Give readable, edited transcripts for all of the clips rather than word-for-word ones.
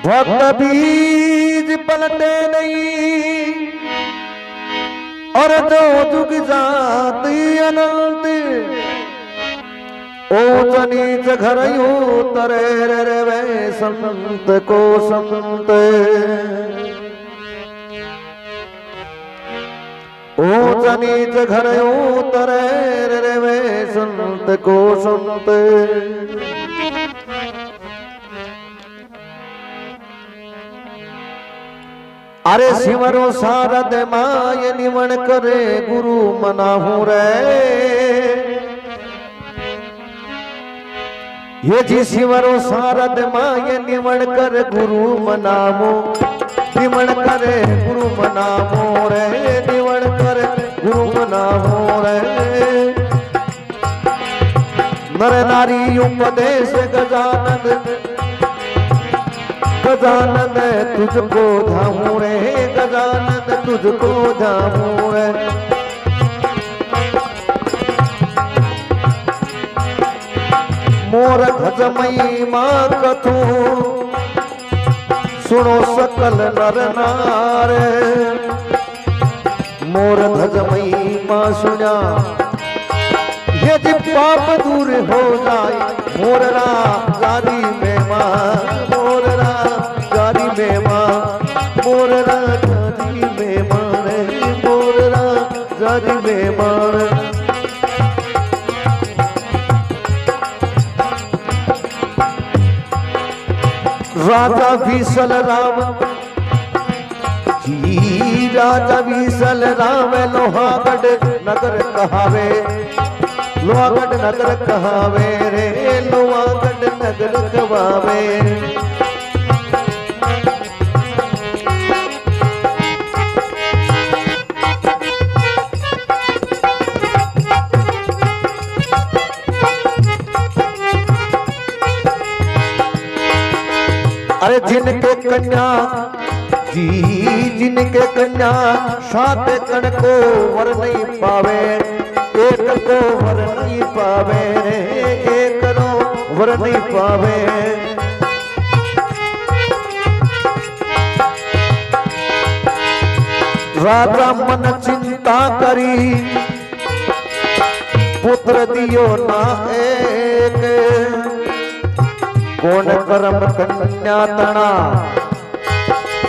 भक्त बीज पलटे नहीं और जो जुग जाती अनंत ओ जनीच घर तरे रे वे संत को संत ओ जनीच घर तरे रे वे संत को संत। अरे सिमरो शारद माय निमण करे गुरु मनाहू रे ये जी सिमरो शारद माय निमण कर गुरु मनामो निमण करे गुरु मनामो रे निमण कर गुरु मनामो रे। नर नारी उपदेश गजानन गजानन तुझको धामू रे गजानन तुझको धामू रे। मोर खजमई माँ कथू सुनो सकल नर नारे मोर धजमई माँ सुना यदि पाप दूर हो जाए मोररा जारी में माँ मोररा जारी में माँ मोररा जारी में माँ रे मोररा जारी में माँ। राजा विसल राम जी राजा विसल राम लोहागढ़ नगर कहावे लोहागढ़ नगर कहावे रे लोहागढ़ नगर कहावे। अरे जिनके कन्या जी जिनके कन्या सात कण को वर नहीं पावे एक को वर नहीं पावे एक नो वर नहीं पावे। राजा मन चिंता करी पुत्र दियो ना एक कौन करम कन्या तना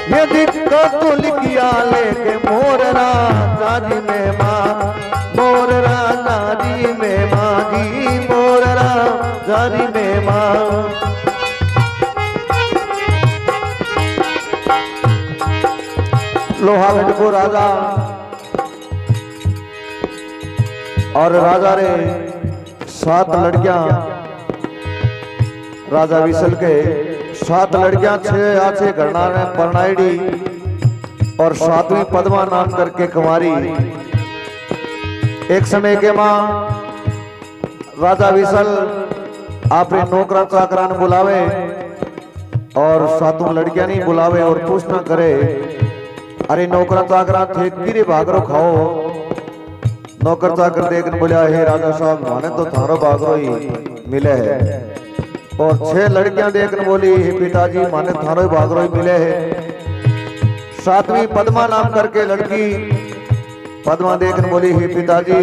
यदि तो लिखिया लेके मोररा जारी में माँ मोररा जारी में माँ जी मोररा जारी में माँ। लोहागढ़ को राजा और राजा रे 7 लड़कियां राजा विसल के 7 लड़कियां 6 आछे घरना में परनाईडी और 7वीं पद्मा नाम करके कुंवारी। एक समय के मां राजा विसल आपने नौकरा चाकरा ने बुलावे और 7 लड़कियां नहीं बुलावे और पूछना करे अरे नौकरा चाकरा थे किरे भागरो खाओ। नौकर चाकर देखने बोला हे राजा साहब माने तो थारो भागरो ही मिले है और 6 लड़कियां देखने बोली हे पिताजी माने थारो भागरो ही मिले है। 7वीं पद्मा नाम करके लड़की पद्मा देखने बोली हे पिताजी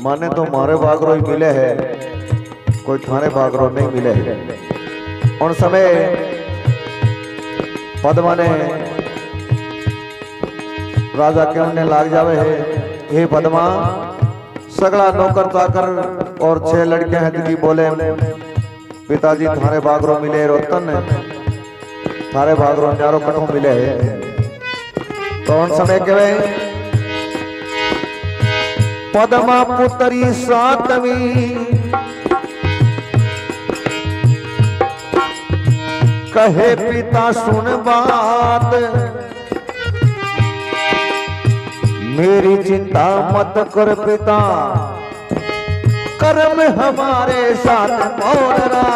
माने तो मारे भागरो ही मिले है कोई थारे भागरो नहीं मिले है। उन समय पद्मा ने राजा कहने लाग जावे है हे पद्मा सगला नौकर चाकर और 6 लड़कियां हैं जिनकी बोले पिताजी थारे भागरो मिले रोतन थारे भागरो न्यारो कठों मिले है। तो उन समय के वे पद्मा पुत्री 7वीं कहे पिता सुन बात मेरी चिंता मत कर पिता कर्म हमारे साथ मोररा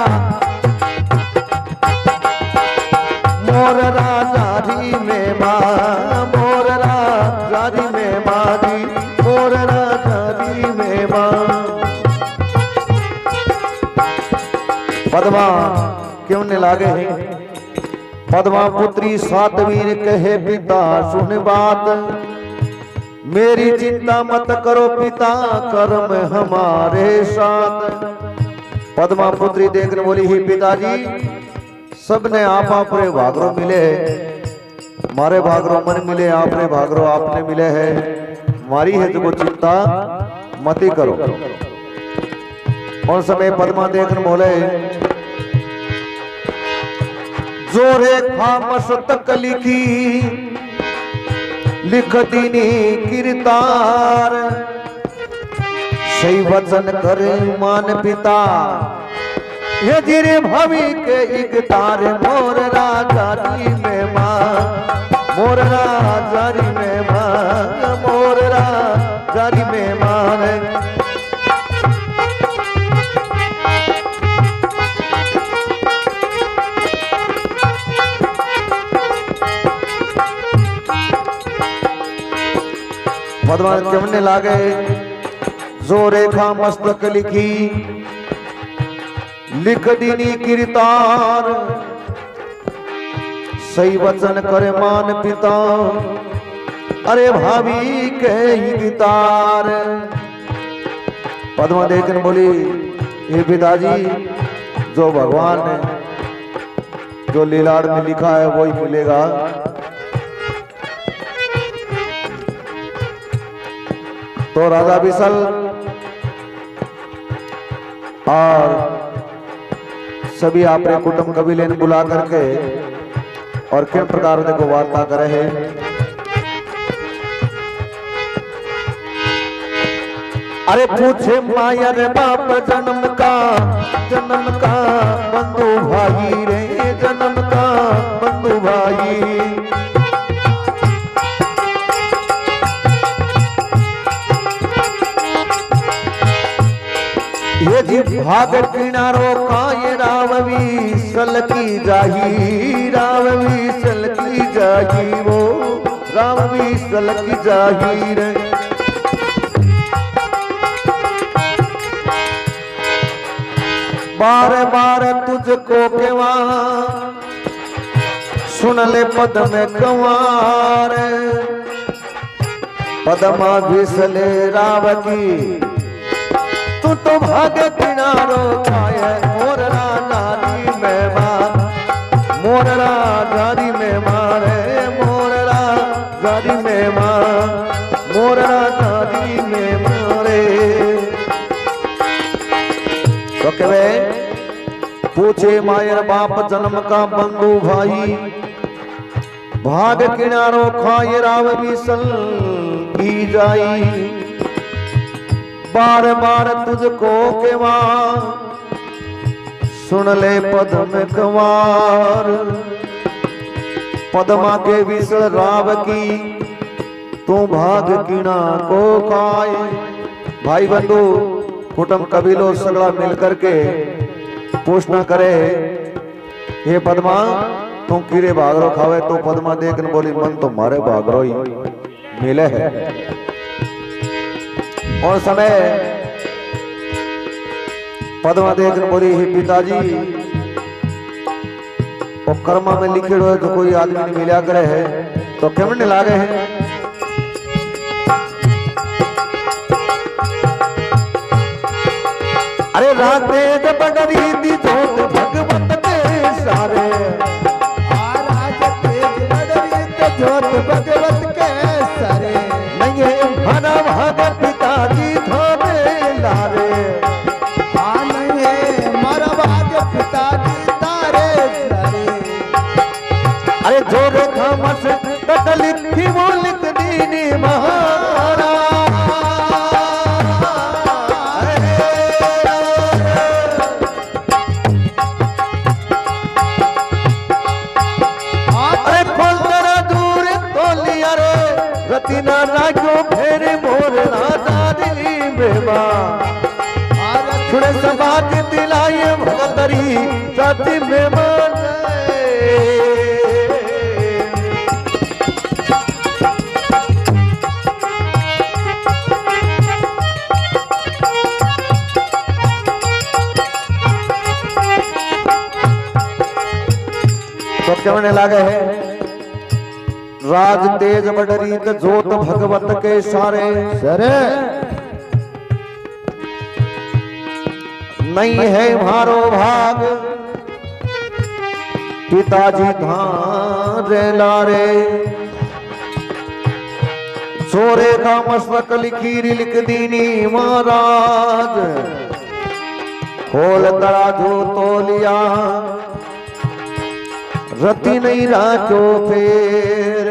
मोररा जारी में माँ मोररा जारी में माँ जी मोररा जारी में पद्मा पद्मा क्यों न लागे पद्मा पुत्री सातवीर कहे पिता सुन बात मेरी चिंता मत करो पिता कर्म हमारे साथ। पद्मा पुत्री देखने बोली ही पिताजी सबने आप अपने भागरो मिले मारे भागरो मन मिले आपने भागरो आपने मिले है मारी है तो चिंता मती करो। और समय पद्मा देखने बोले जो रेखा मस्तक लिखी लिख दीनी कीर्तार सही वचन कर मान पिता ये जिरे भवि के इकतार मोर राजारी में मां मोर राजारी में मां मोर राजारी में मां। पद्मा केमने लागे जो रेखा मस्तक लिखी लिख दीनी कीर्तार सही वचन करे मान पिता अरे भाभी के गीतार। पद्मा देखकर बोली हे पिताजी जो भगवान ने जो लीलाड़ में लिखा है वही मिलेगा। तो राजा विसल और सभी अपने कुटुंब कबीले ने बुला करके और किस प्रकार देखो वार्ता करे है। अरे पूछे माया रे बाप जन्म का बंधु भाई रे जन्म का बंधु भाई। ये जी भाग किनारो का ये राववी सल की जाही राववी सल की जाही वो राववी सल की जाही रे। बार बार तुझको केवा सुन ले पद में कंवार पद्मा विसले राव की तू तो भाग किनारो खाए मोर राजारी में मार मोर राजारी में मारे मोर राजारी में मार मोर राजारी में मारे। तो कहे पूछे मायर बाप जन्म का बंधु भाई भाग किनारो खाए राव विसल की जाई। बार बार तुझको केवा सुन ले पद में कंवार पद्मा के विसल राव की तू भाग किना को खाए। भाई बंधु कुटुंब कबीलों सगड़ा मिलकर के पूछना करे हे पद्मा तू कीरे भागरो खावे। तो पद्मा देखने बोली मन तो मारे भागरो ही मिले है। और समय पद्मा देखने बोली ही पिताजी वो कर्मा में लिखे हुए तो कोई आदमी नहीं मिला करे है तो केमने लागे है। अरे राते जब बगरी दी जोत भगवत के सारे जोत भगवत के सारे नहीं भना भाग पिताजी धोने लारे नहीं है मारा भाग पिताजी तारे लारे। अरे जो रेखा मस तक लिखी वो लिख दीनी महारा रतिना राजो फेरे मोर राजारी बेबा छुड़े समाज दिलाए भगतरी साथी मेहमान। कहने लगे है राज तेज बडरीत जोत भगवत के सारे सरे नहीं है मारो भाग पिताजी धारे लारे छोरे का मशरक लिखीरी लिख दीनी महाराज खोल तराजू तो लिया रति नहीं राजो फेर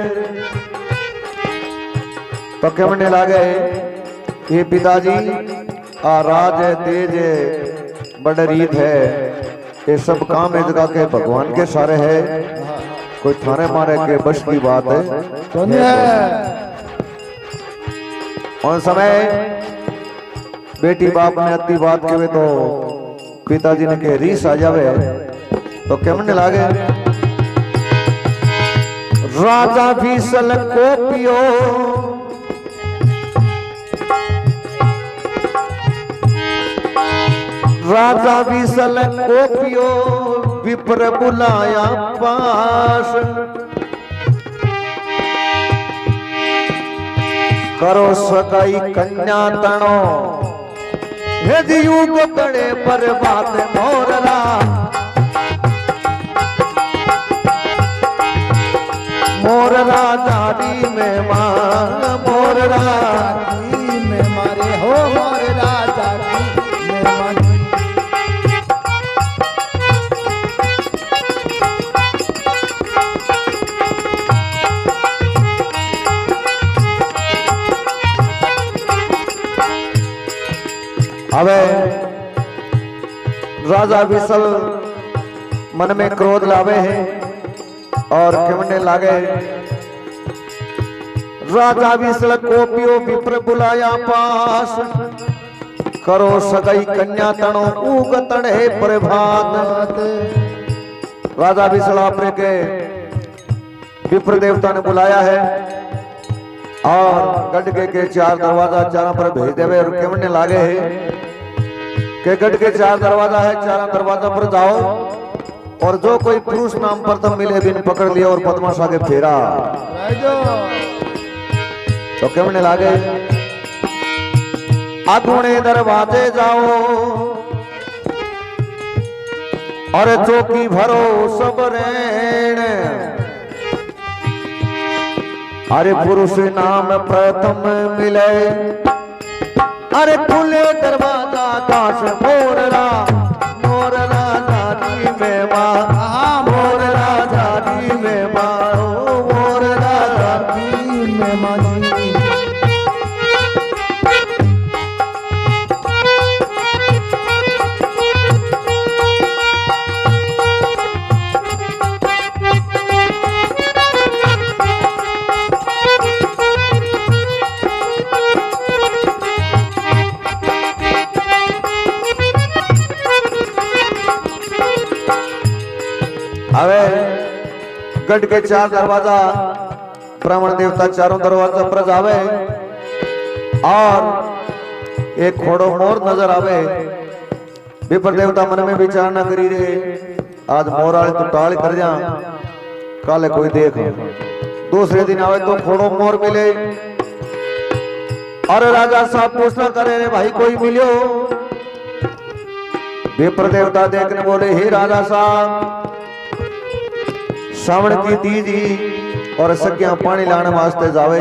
तो कहने लगे ये पिताजी आ राज है तेज है बड़ रीत है ये सब काम इस जगह के भगवान के सारे है कोई थाने मारे के बस की बात है उन समय बेटी बाप ने अति बात के तो पिताजी ने के रीस आ जावे तो कहने लगे राजा भीषल को पियो राजा भीषल को पियो विप्र बुलाया पास करो सगाई कन्या तणो यदि युग बड़े पर बात मोरला मोर राजादी में मां मोर राजादी में मारे हो मोर राजादी में मारे अबे राजा विसल मन में क्रोध लावे हैं और कहने लगे राजा विसल को पियो विप्र बुलाया पास करो सगाई कन्या तणो उग तड़े प्रभात राजा विसल आपने के विप्र देवता ने बुलाया है और गढ़ के 4 दरवाजा चारों पर भेज देवे और कहने लगे है कि गढ़ के 4 दरवाजा है 4 दरवाजा पर जाओ और जो कोई पुरुष नाम प्रथम मिले बिन पकड़ लिया और पद्माशा के फेरा तो कहने लगे अगुणे दरवाजे जाओ और चौकी भरो सब रेण अरे पुरुष नाम प्रथम मिले अरे खुले दरवाजा काश मोरला मोरला जानी में मां मोरला जानी में मां मोरला जानी में मां अवे गढ़ के 4 दरवाजा ब्राह्मण देवता चारों दरवाजा पर जावे और एक घोड़ो मोर नजर आवे विप्र देवता मन में विचार न करी रे आज मोर आले तो टाल कर जा काले कोई देख दूसरे दिन आवे तो घोड़ो मोर मिले और राजा साहब पूछना करे रे भाई कोई मिलियो विप्र देवता देखने बोले हे राजा साहब श्रावण की तीजी और सख्या पानी लाने वास्ते जावे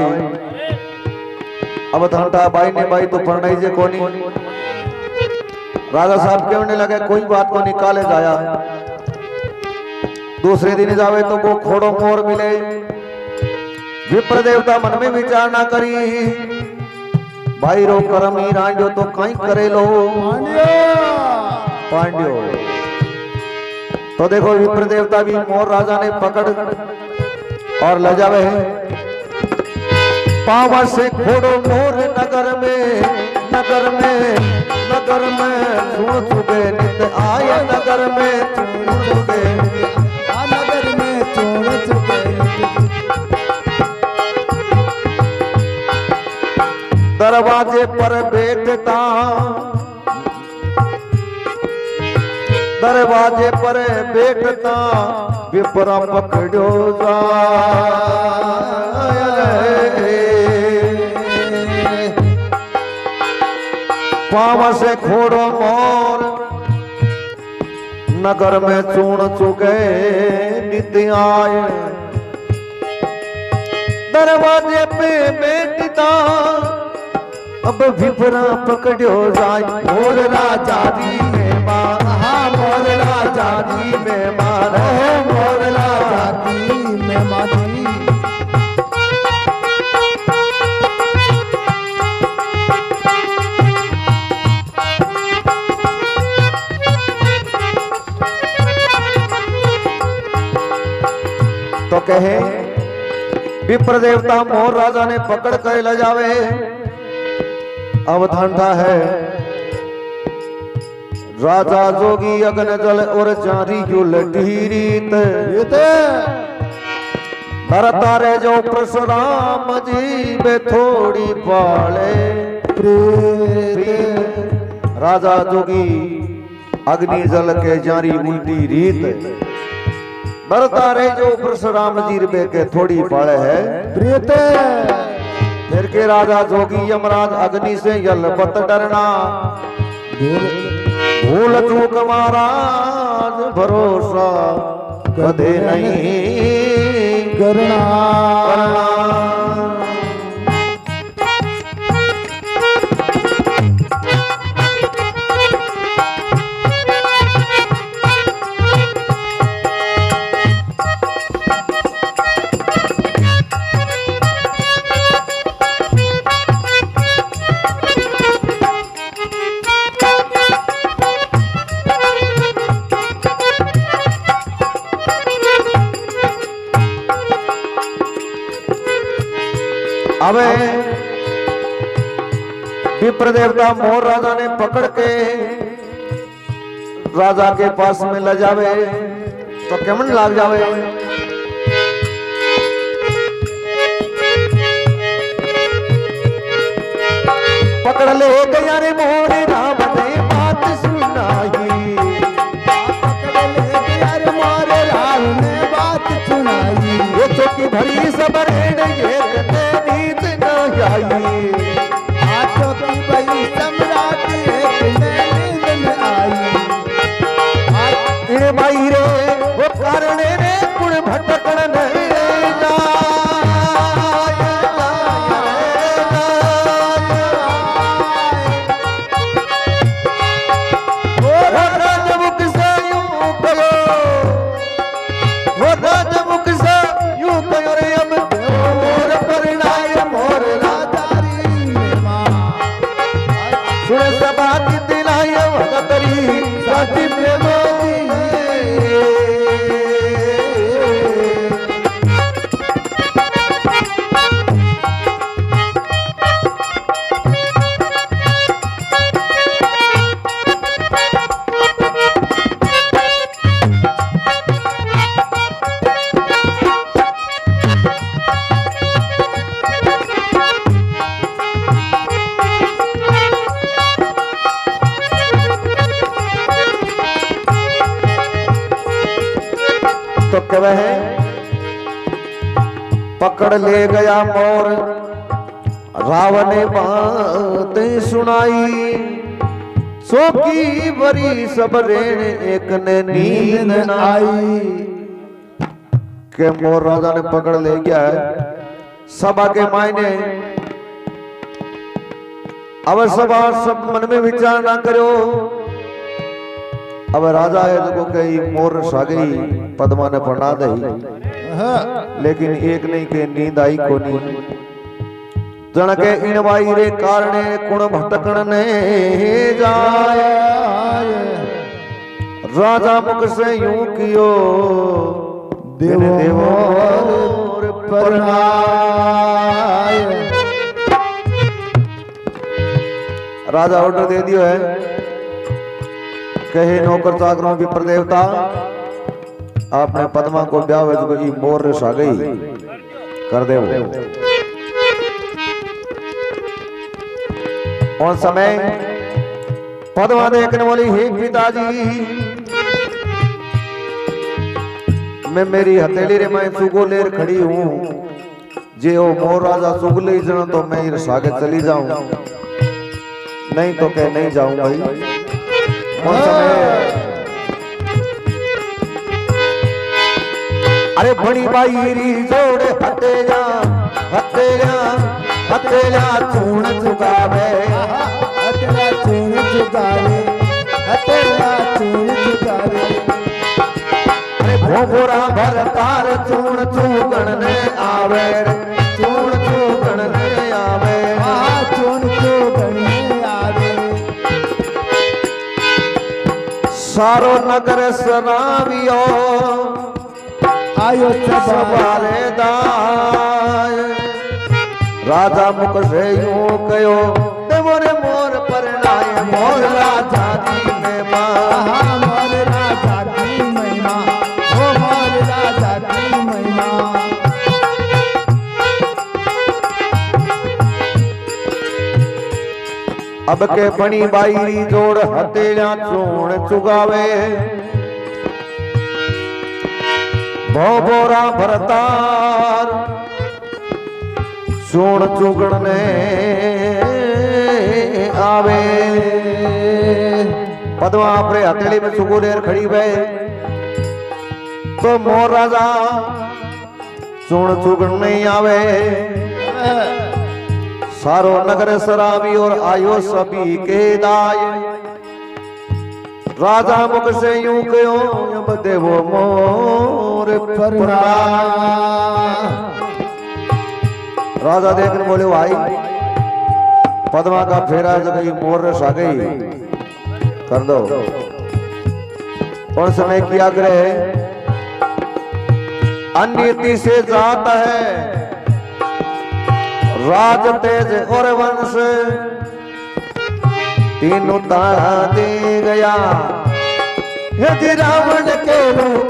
अब धंटा बाई ने बाई तो पढ़ने जे कोनी राजा साहब कहने लगे कोई बात को निकाले जाया दूसरे दिन जावे तो वो घोड़ो मोर मिले विप्र देवता मन में विचार ना करी भाई रो करम ही रांझो तो कहीं करे लो पांड्यो तो देखो विप्र देवता भी मोर राजा ने पकड़ और ले जावे है पावा से घोड़ो मोर नगर में सुन चुके नित आए नगर में चुन चुके दरवाजे पर बैठता दरवाजे पर बैठता विपरा पकड़ो पाव से खोड़ो मोर नगर में चूण चुके नित्य आए दरवाजे पे बैठता अब विपरा पकड़ो जाए मोर राजा जी में मार मोर राजा जी में मार मोर राजा जी में मार तो कहे विप्र देवता मोर राजा ने पकड़ कर ले जावे अब ठंडा है राजा जोगी अग्न जल और जारी क्यों लटीरीत तारे जो परशुराम जी बे थोड़ी पाले राजा जोगी अग्नि जल के जारी उल्टी रीत बरता रे जो परशुराम जी बे के थोड़ी पाले है प्रीत फिर के राजा जोगी यमराज अग्नि से यलपत डरना भूल चूक महाराज भरोसा कदे नहीं करना अबे विप्र देवता मोर राजा ने पकड़ के राजा के पास में ले जावे तो केमन लाग जावे पकड़ ले गया रे मोरे राम ने बात सुनाई पकड़ ले गया रे मोरे राम ने बात सुनाई ये चौकी भरी सबरे ये नींद न आई आंखों की बड़ी सम्राट एक नींद न आई इन भाई रे वो कारण रे कुण भटकण नहीं तो कह पकड़ ले गया मोर रावण ने बातें सुनाई सोकी बरी सबरेण एक ने नींद न आई के मोर राजा ने पकड़ ले गया है सभा के मायने अब सभा सब मन में विचार ना करो अब राजा है जो कही मोर सागरी पद्मा ने पढ़ा दही लेकिन एक नहीं के नींद आई को नहीं जन के इन बाई रे कारणे कुण भटकण ने जाए राजा मुख से यूं कियो देवोर परनाय राजा ऑर्डर दे दियो है कहे नौकर चाकरों की प्रदेवता आपने पद्मा को ब्याह की मोर आ गई कर दे उन समय पद्मा देखने वाली हे पिताजी मैं मेरी हथेली रे मैं सुगो लेर खड़ी हूँ जे ओ मोर राजा सुगले जन तो मैं इर सागे चली जाऊं नहीं तो कह नहीं जाऊं भाई। कौन समय अरे बड़ी बाई री जोड़े हथेला हथेला हथेला चूण चुकावे हथेला चूण चुकावे हथेला चूण चुकावे। भोगोरा भर तार चूण चूगण ने आवे चूण चूगण ने आवे चूण चूगण ने आवे। सारो नगर सरावियो आयो सवारे दाय राजा मुख से यूं कयो देवरे मोर परनाय मोर राजा दी महिमा मोर राजा दी महिमा ओ मोर राजा दी महिमा। अब के बणी बाई जोड़ हथेला चूण चुगावे भोबोरा भरतार चूण चुगण ने आवे। पद्मा अपने हथेली में सुगो लेर खड़ी भय तो मोर राजा चूण चुगण नहीं आवे। सारो नगर सरावी और आयो सभी के दाय राजा मुख से यूं कयो अब देवो मोर परना। राजा देखने बोले भाई पद्मा का फेरा जब मोर रस आ गई कर दो। और समय किया ग्रह अन्यति से जाता है राज तेज और वंश तीनों तारा दे गया यदि रावण के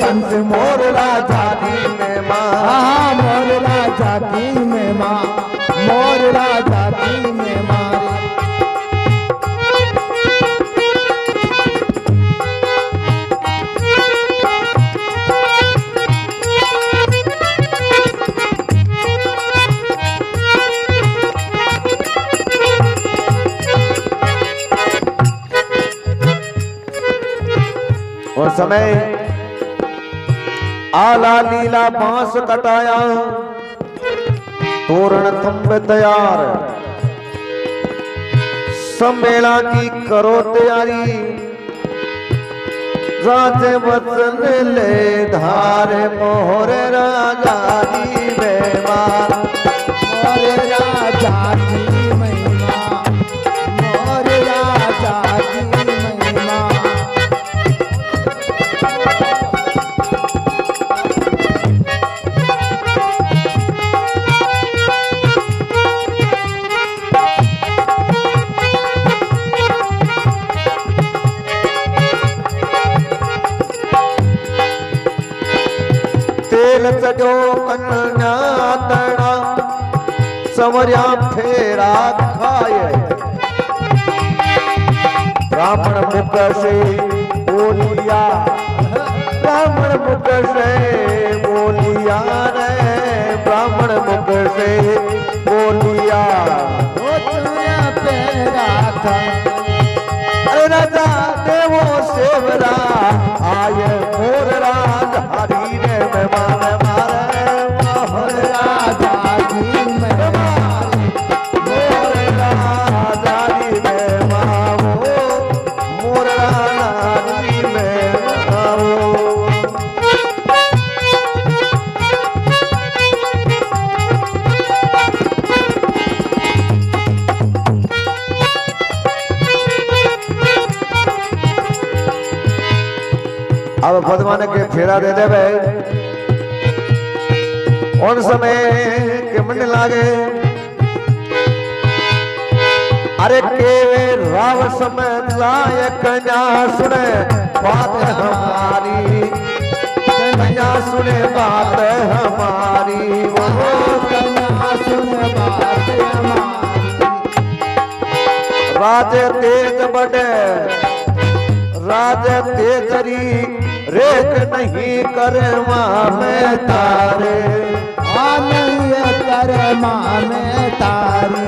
कंस मोर राजा की महिमा मोर राजा की महिमा मोर राजा की महिमा। और समय आला लीला बांस कटाया तोरण थंब तैयार सम्मेला की करो तैयारी राजे वचन ले धारे मोहरे राजा की महिमा मोर राजा की महिमा मोर राजा की महिमा। तेल चढ़ो कन्या तड़ा संवरिया फेरा खाए ब्राह्मण मुख से बोलिया ब्राह्मण मुख से बोलिया रे ब्राह्मण मुख से बोलिया पेरा था। अरे राजा देवो सेवरा आय मोर राज हरी रे मेहमान मारे मोर राजा की महिमा मोर राजा री मेहमान मोर राजा री मेहमान। अब पद्मा ने के फेरा दे दे भाई उन समय के मन लागे अरे केवे राव समय जाए कन्या सुने बात हमारी कन्या सुने बात हमारी वो कन्या सुने बात हमारी। राज तेज बड़े राज तेजरी रेख नहीं कर्मा में तारे नहीं कर्मा में तारी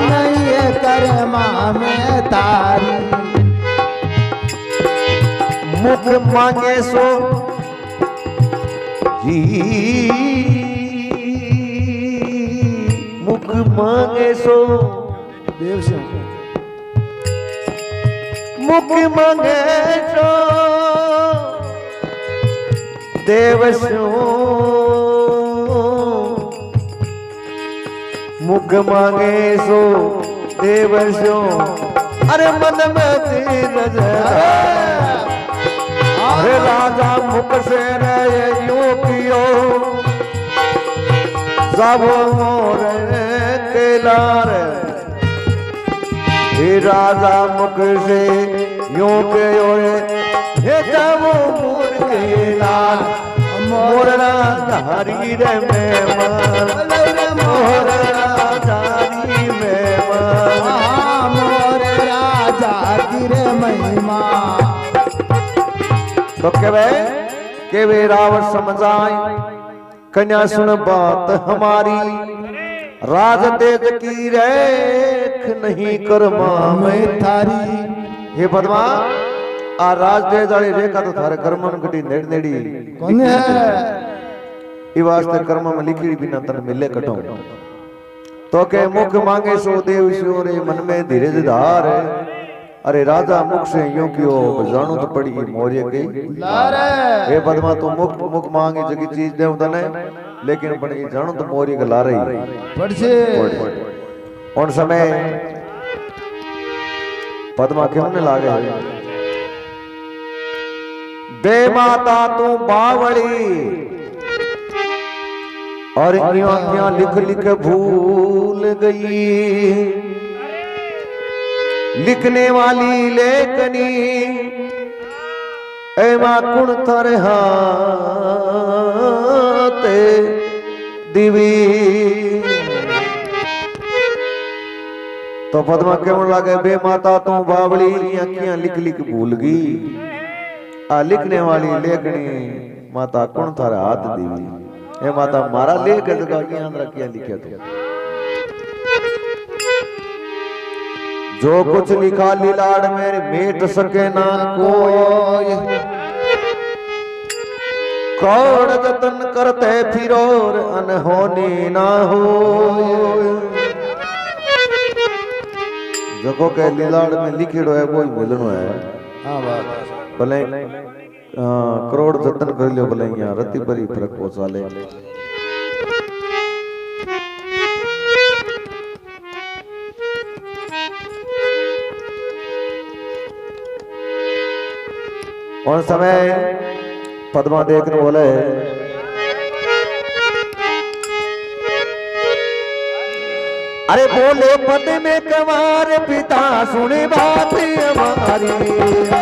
नहीं कर्मा में तारी मुख मांगे सो जी मुख मांगे सो देव सिंह मुख मांगे सो देव सो मुख मांगे सो देव सो अरे मन में तीन अरे राजा मुख से रहे यूं कियो सब मोर के लार हे राजा मुख से यूं कियो हे सब मोर के लार मोरना धारी रे में मोर धारी में मोर राजा की रे महिमा तो के वे रावण समझाए कन्या सुन बात हमारी राज तेज की रेख नहीं कर्मा में थारी हे पद्मा आ राज तेज वाली रेखा तो थारे कर्मन कटी नेड़ नेड़ी कौन है ई वास्ते कर्म में लिखी बिना तन मिले कटो तो के मुख मांगे सो देव सो रे मन में धीरे धार अरे राजा मुख से यूं क्यों जानो तो पड़ी मोरिय गई हे पद्मा तो मुख मुख मांगे जगी चीज दे तने लेकिन पड़ी जानो तो मोरिय के ला रही पड़ से उन समय पद्मा क्यों ने लागे बे माता तू बावड़ी और क्या लिख लिख भूल गई लिखने वाली लेखनी एमा कुण थारे हाथ दिवी तो पद्मा क्यों लागे बे माता तू बावली अखियां लिख लिख भूल गई आ लिखने वाली लेखनी माता कुण थारे हाथ दिवी ए माता मारा लेख जगह रखिया लिखे तो जो कुछ लिखा लीलाड़ मेरे मेट सके ना कोई कौड़ जतन करते फिरोर अनहोनी ना हो जो के लीलाड़ में लिखिड़ो है वो मिलनो है हाँ बात भले करोड़ जतन कर लियो भले यहाँ रत्ती परी फर्क पहुंचा ले और समय पद्मा देखने बोले अरे बोले पद में कमार पिता सुने बात हमारी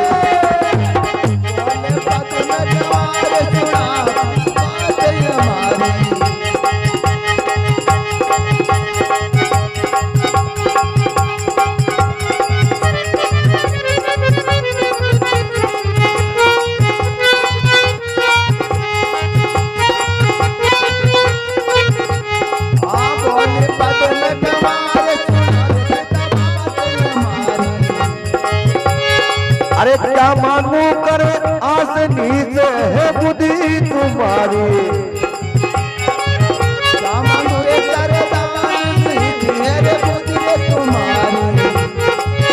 अरे क्या मानू कर आस नीच है बुद्धि तुम्हारी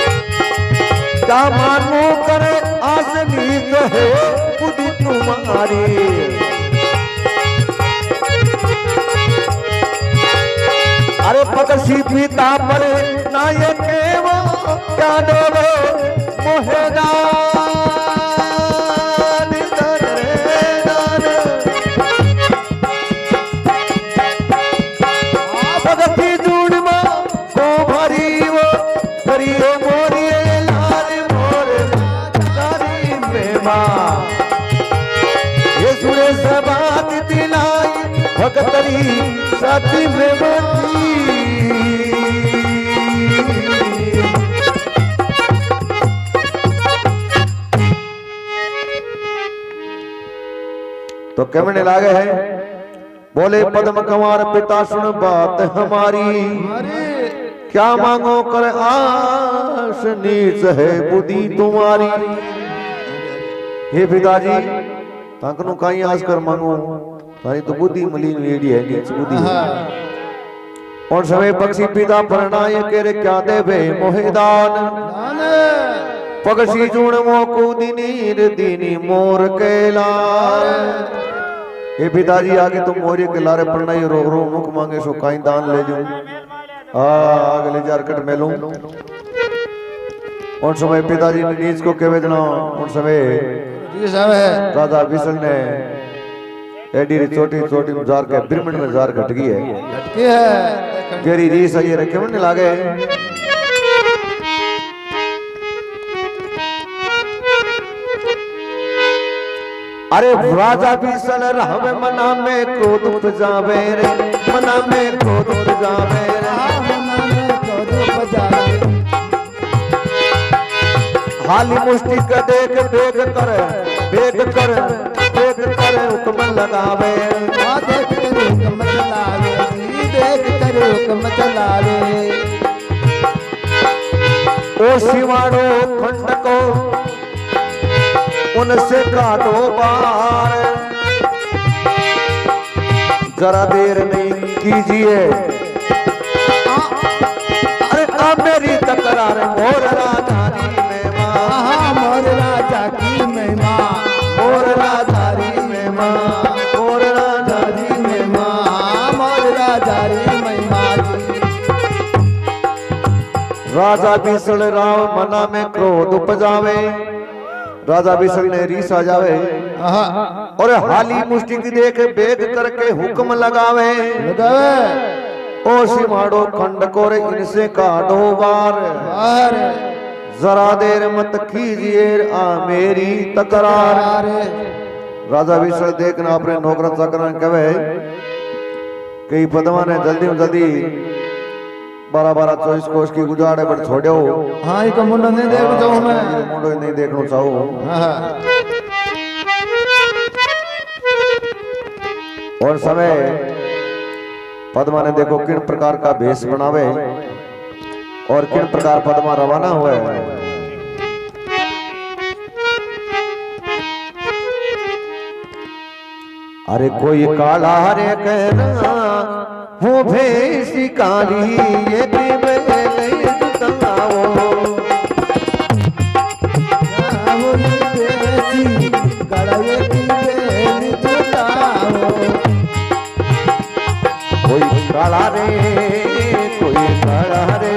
क्या मानू कर आस नीच है बुद्धि तुम्हारी अरे पकसी पिता पर नायक क्या डोलो मोहेगा भगती दूड़ में को भरी वो भरिए मोरिए लाल मोर तारी में माँ ये सुने सबात दिलाई भगतरी साथी में बंदी तो कहने लागे है, बोले पद्म कुमार पिता सुन बात हमारी, क्या मांगो कर आस नीच है बुद्धि तुम्हारी। हे पिताजी ताकनु काई आस कर मांगो, तारी तो बुद्धि मलिन वेड़ी है, नीच बुद्धि है। और समय पक्षी पिता परनाय केरे क्या देवे मोहिदान, पक्षी जुण मोकू दिनीर दीनी मोर केलार। हे पिताजी आगे तुम मोरे के लारे परनाई रो रो मुख मांगे सो काई दान ले जो, आगे ले जार कट मेलूं। और समय पिताजी ने नीच को केवे जना, और समय राजा विसल ने एडी छोटी छोटी जार के ब्रह्मंड में जार घट गई है, तेरी रीस ये रखे मन लागे। अरे राजा विसल रहवे मना में क्रोध उपजावे रे, मना में क्रोध उपजावे रे, मना में क्रोध उपजावे। हाली मुष्टि का देख देख कर देख कर देख कर हुक्म लगावे, देख कर हुक्म चलावे, देख कर हुक्म चलावे। ओ शिवाड़ो खंड को उनसे काटो बार, जरा देर नहीं कीजिए, अरे अब मेरी तकरार मोर राजा की महिमा, मोर राजा की महिमा, मोर राजा की महिमा, मोर राजा की महिमा, मोर राजा की महिमा। राजा विसल राव मना में क्रोध उपजावे, राजा विसल ने रीस आ जावे, और हाली मुष्टि की देख बेग करके हुक्म लगावे, ओ सिमाड़ो खंड को रे इनसे काटो बार, जरा देर मत कीजिए आ मेरी तकरार। राजा विसल देखना अपने नौकर चाकर कहे कई पदमा ने जल्दी में जल्दी 12-24 कोस की गुजारे पर छोड़ो। हाँ ये मुंडो नहीं देख चाहूँ मैं, मुंडो नहीं देखना चाहूँ। और समय पद्मा ने देखो किन प्रकार का भेष बनावे और किन प्रकार पद्मा रवाना हुआ है। अरे कोई काला रे कहना वो भेष काली ये बेले जुटाओ, कोई काला रे कोई काला रे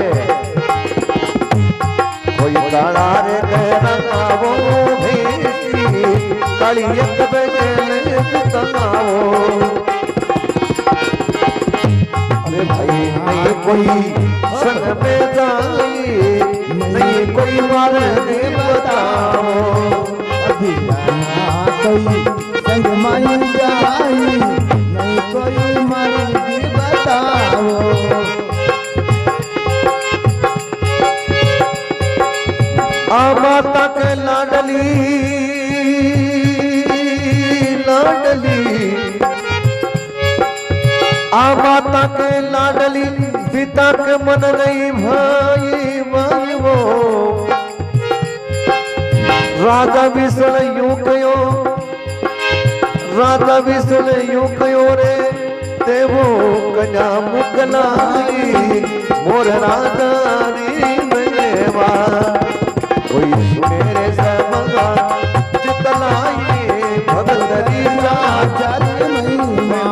कोई काला रे कहना वो भेष काली ये बेले जुटाओ। नहीं कोई संग में जाए, नहीं कोई मारे बताओ, अभी कोई संग माई जाई, नहीं कोई मारी बताओ। आ माता के लाडली लाडली, आ माता के लाडली पिता के मन नहीं भाई भाई वो। राजा विसल यूं कयो, राजा विसल यूं कयो रे देवो कन्या मुकलाई मोर राजा री बनेवा। कोई सुने रे समा जितलाई भगतरी राजा री महिमा।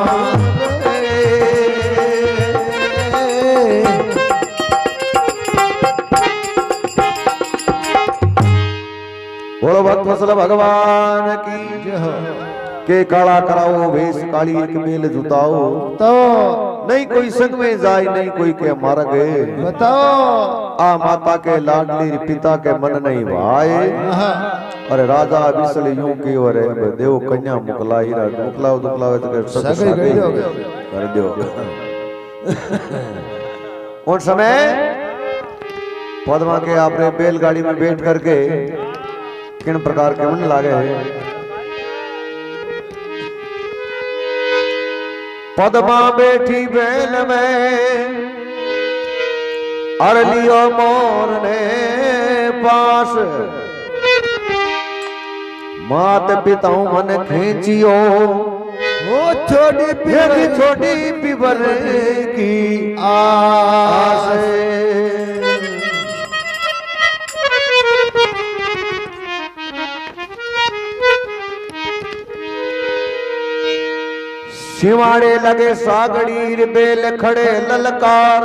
बोलो भक्त वत्सल भगवान की जय हो। के काला कराओ भेष काली एक मेल जुताओ, तो नहीं कोई संग में जाए नहीं कोई के मार गए। बताओ आ माता के लाडली पिता के मन नहीं भाए। अरे राजा विसल यूं की और देव कन्या मुकलाई मुकलाओ दुकलाओ तो सब कर दो। उन समय पद्मा के आपने बैलगाड़ी में बैठ करके किन प्रकार के मन लागे हैं। पद्मा बैठी बैल में अर लियो मोर ने पास मात पिताओं मन खींचियो वो छोटी पिबर की आस सिवाड़े लगे सागड़ी बेल खड़े ललकार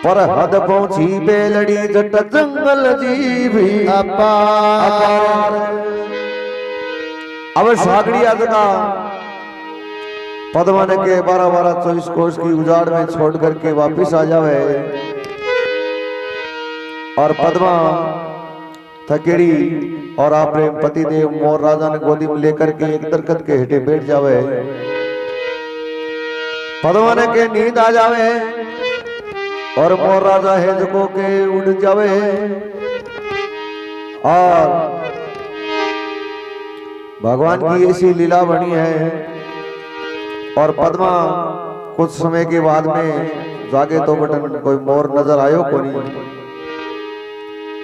पर हद पहुंची बेलड़ी जट जंगल जी भी अपार अब सागड़ी अदका पद्मा ने के 12-12 कोस की उजाड़ में छोड़ करके वापिस आ जावे और पद्मा थकेड़ी और अपने पति देव मोर राजा ने गोदी में लेकर के एक दरखत के हेठे बैठ जावे। पद्मा ने के नींद आ जावे और मोर राजा है जो के उड़ जावे और भगवान की ऐसी लीला बनी है। और पद्मा कुछ समय के बाद में जागे तो बटन कोई मोर नजर आयो को नहीं।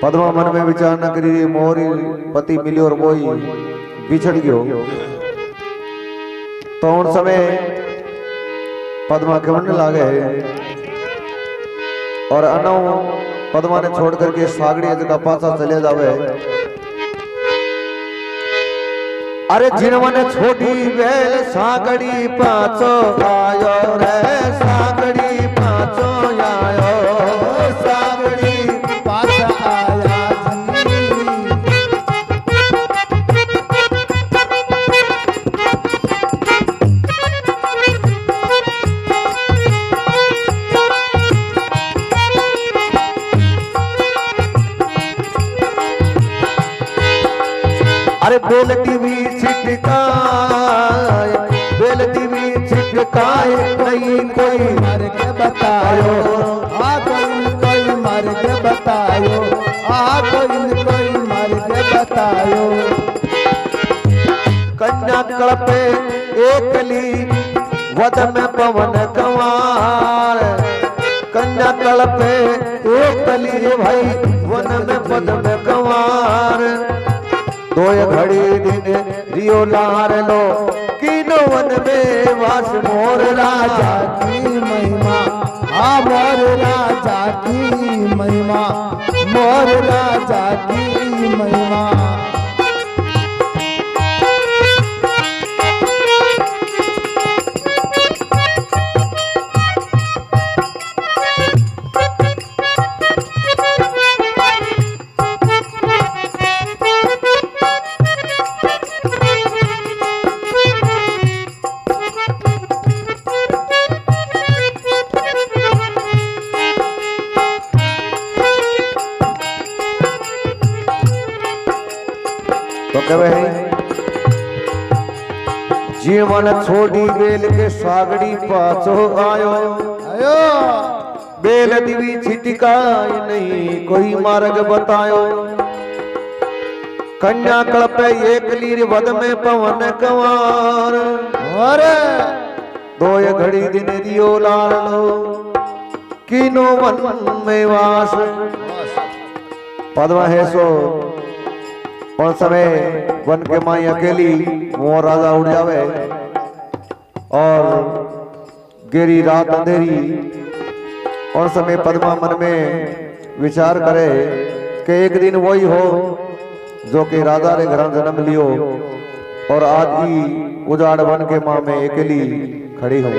पद्मा मन में विचार न करी मोर पति मिली और वो ही बिछड़ गयो। तो उन समय पद्मा के मन लागे और अनौ पद्मा ने छोड़ करके सागड़ी जगह पासा चले जावे। अरे जिनवन छोटी बेल सागड़ी पाछो आयो रे सागड़ी पाछो आयो सागड़ी पाछा आया अरे बेल टीवी छिटकाए नहीं कोई मर के बतायो कोई मर के बतायो कोई मर के बतायो। कन्या कल्पे एकली वद में पवन कंवार कन्या कल्पे एकली भाई वन में पद में कंवार दो घड़ी दिन रियो लार लो किनो वन में वास मोर राजा की महिमा मोर राजा की महिमा मोर राजा की महिमा। तो कहे जीवन छोड़ी बेल के सागड़ी पाछो आयो बेल दिवी छिटकाई नहीं कोई मार्ग बतायो कन्या कल्पे एक लीर वद में पवन कंवार दो घड़ी दिन रियो लाल लो किनो वन में वास। पद्मा है सो उन समय वन के माई अकेली मोर राजा उड़ जावे और गेरी रात अंधेरी। उन समय पद्मा मन में विचार करे कि एक दिन वही हो जो कि राजा रे घर जन्म लियो और आज ही उजाड़ वन के माँ में अकेली खड़ी हो।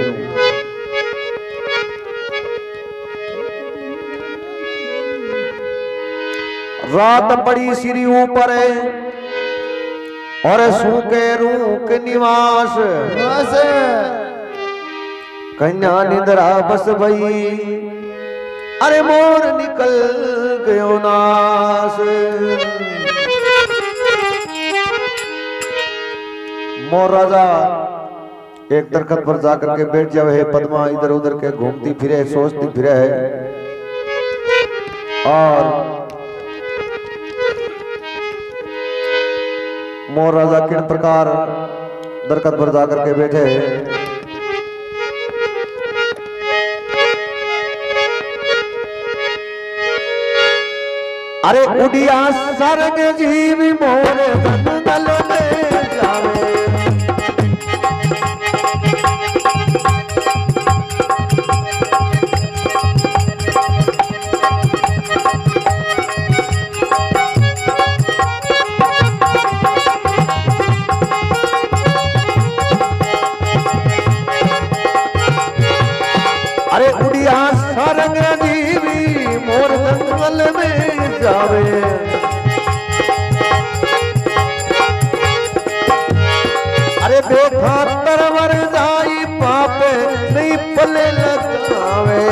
रात पड़ी सिरी ऊपर और सूखे रूक निवास कन्या निद्रा बस भई अरे मोर निकल गयो नास। मोर राजा एक दरखत पर जाकर के बैठ जावे है। पद्मा इधर उधर के घूमती फिरे सोचती फिरे है और मोर राजा किन प्रकार दरकत पर जाकर के बैठे। अरे उड़िया सरग जीव मोर जंगल में जावे। अरे उड़िया सरग जीवी मोर जंगल में जावे। अरे देखा तरवर जाई पापे नहीं पले लगावे।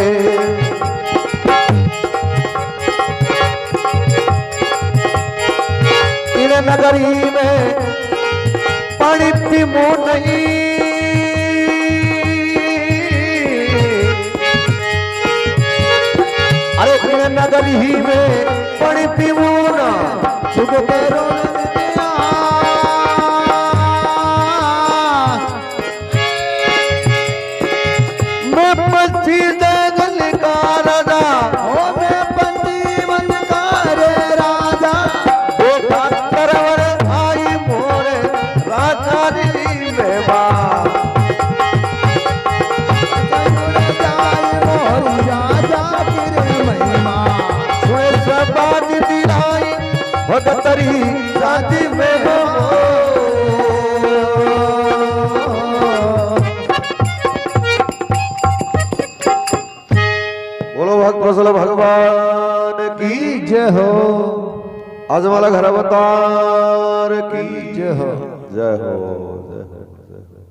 इन नगरी में पानी पीमो नहीं। अरे इन नगरी में पानी पीमो ना चुप करो मैं पंछी जंगल का राजा। ओ मैं पंजीवन का रे राजा। देखा तरवर आई मोरे राजा री में बा। जुड़ जाए मोर राजा की रे महिमा। सुने सबाज दिलाई भगतरी शादी में हो। बोलो भक्त वत्सल भगवान की जय हो। आजमाला घर अवतार की जय हो। जय हो जय हो जय हो।